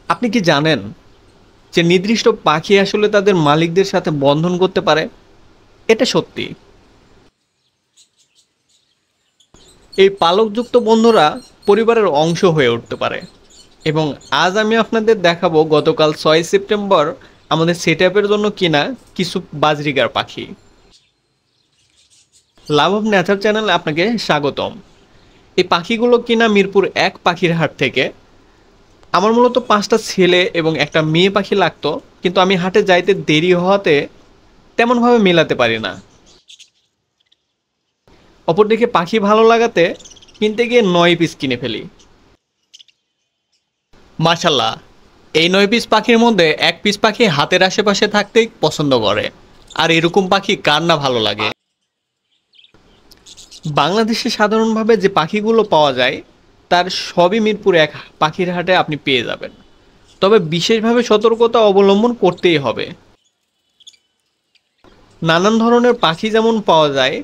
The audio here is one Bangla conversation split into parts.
আপনি কি জানেন যে নির্দিষ্ট পাখি আসলে তাদের মালিকদের সাথে বন্ধন করতে পারে? এটা সত্যি। এই পালকযুক্ত বন্ধুরা পরিবারের অংশ হয়ে উঠতে পারে। এবং আজ আমি আপনাদের দেখাবো গতকাল ৬ সেপ্টেম্বর আমাদের সেটআপের জন্য কিনা কিছু বাজরিগার পাখি। লাভ অফ নেচার চ্যানেলে আপনাকে স্বাগতম। এই পাখিগুলো কিনা মিরপুর ১ পাখির হাট থেকে। আমার মূলত ৫টা ছেলে এবং একটা মেয়ে পাখি লাগতো, কিন্তু আমি হাটে যাইতে দেরি হওয়াতে তেমনভাবে মেলাতে পারি না। অপরদিকে পাখি ভালো লাগাতে কিনতে গিয়ে ৯ পিস কিনে ফেলি। মাশাল্লাহ, এই ৯ পিস পাখির মধ্যে ১ পিস পাখি হাতের আশেপাশে থাকতেই পছন্দ করে। আর এরকম পাখি কার না ভালো লাগে? বাংলাদেশে সাধারণভাবে যে পাখিগুলো পাওয়া যায় তার সবই মিরপুর ১ পাখির হাটে আপনি পেয়ে যাবেন। তবে বিশেষভাবে সতর্কতা অবলম্বন করতেই হবে। নানান ধরনের পাখি যেমন পাওয়া যায়,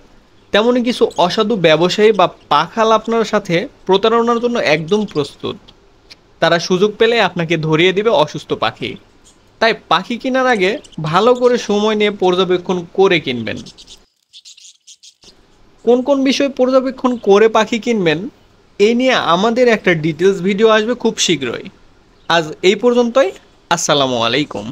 তেমনি কিছু অসাধু ব্যবসায়ী বা পাখাল আপনার সাথে প্রতারণার জন্য একদম প্রস্তুত। তারা সুযোগ পেলে আপনাকে ধরিয়ে দিবে অসুস্থ পাখি। তাই পাখি কেনার আগে ভালো করে সময় নিয়ে পর্যবেক্ষণ করে কিনবেন। কোন কোন বিষয় পর্যবেক্ষণ করে পাখি কিনবেন এই নিয়ে আমাদের একটা ডিটেলস ভিডিও আসবে খুব শীঘ্রই। আজ এই পর্যন্তই। আসসালামু আলাইকুম।